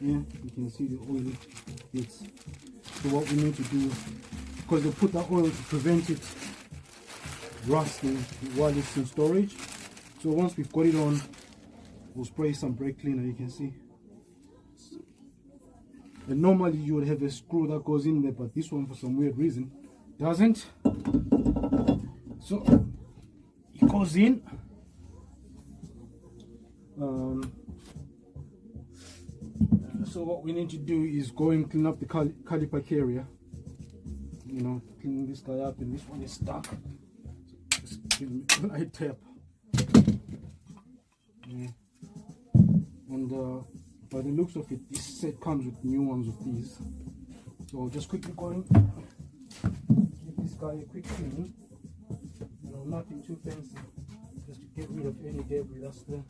Yeah, you can see the oil bits. So what we need to do, because they put that oil to prevent it rusting while it's in storage. So once we've got it on, we'll spray some brake cleaner, you can see. And normally you would have a screw that goes in there, but this one for some weird reason doesn't. So it goes in. So what we need to do is go and clean up the caliper carrier. You know, clean this guy up, and this one is stuck. So just give me a light tap. Yeah. And by the looks of it, this set comes with new ones of these. So I'll just quickly go and give this guy a quick clean. You know, nothing too fancy, just to get rid of any debris that's there.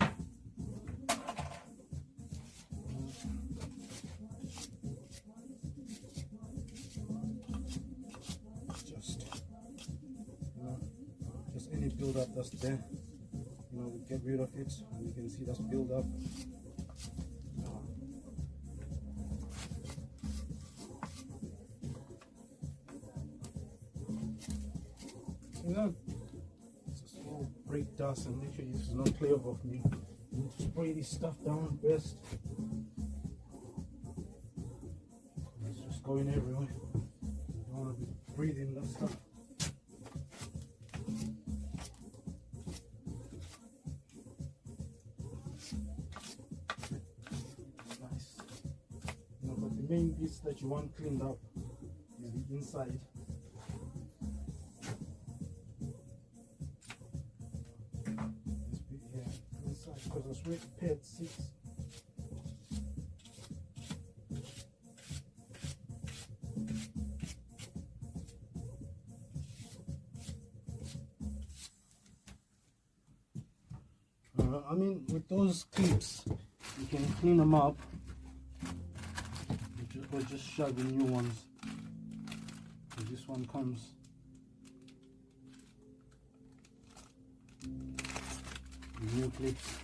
Just any build up that's there, you know, we get rid of it, and you can see that's build up. Yeah, just all brake dust, and make sure this is not clear of me. You need to spray this stuff down best. It's just going everywhere. You don't want to be breathing that stuff. Nice. You know, but the main bits that you want cleaned up is the inside. Because that's where the pad sits. I mean, with those clips, you can clean them up or just shove the new ones. So this one comes. New clips.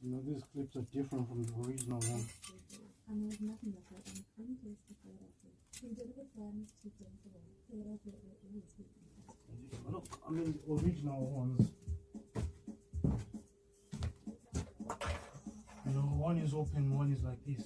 You know, these clips are different from the original one. And there's nothing like that. And the place to play it up. We did it with them 2 days ago. Play it up with it. Look, I mean, the original ones. You know, one is open, one is like this.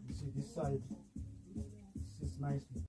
You see this side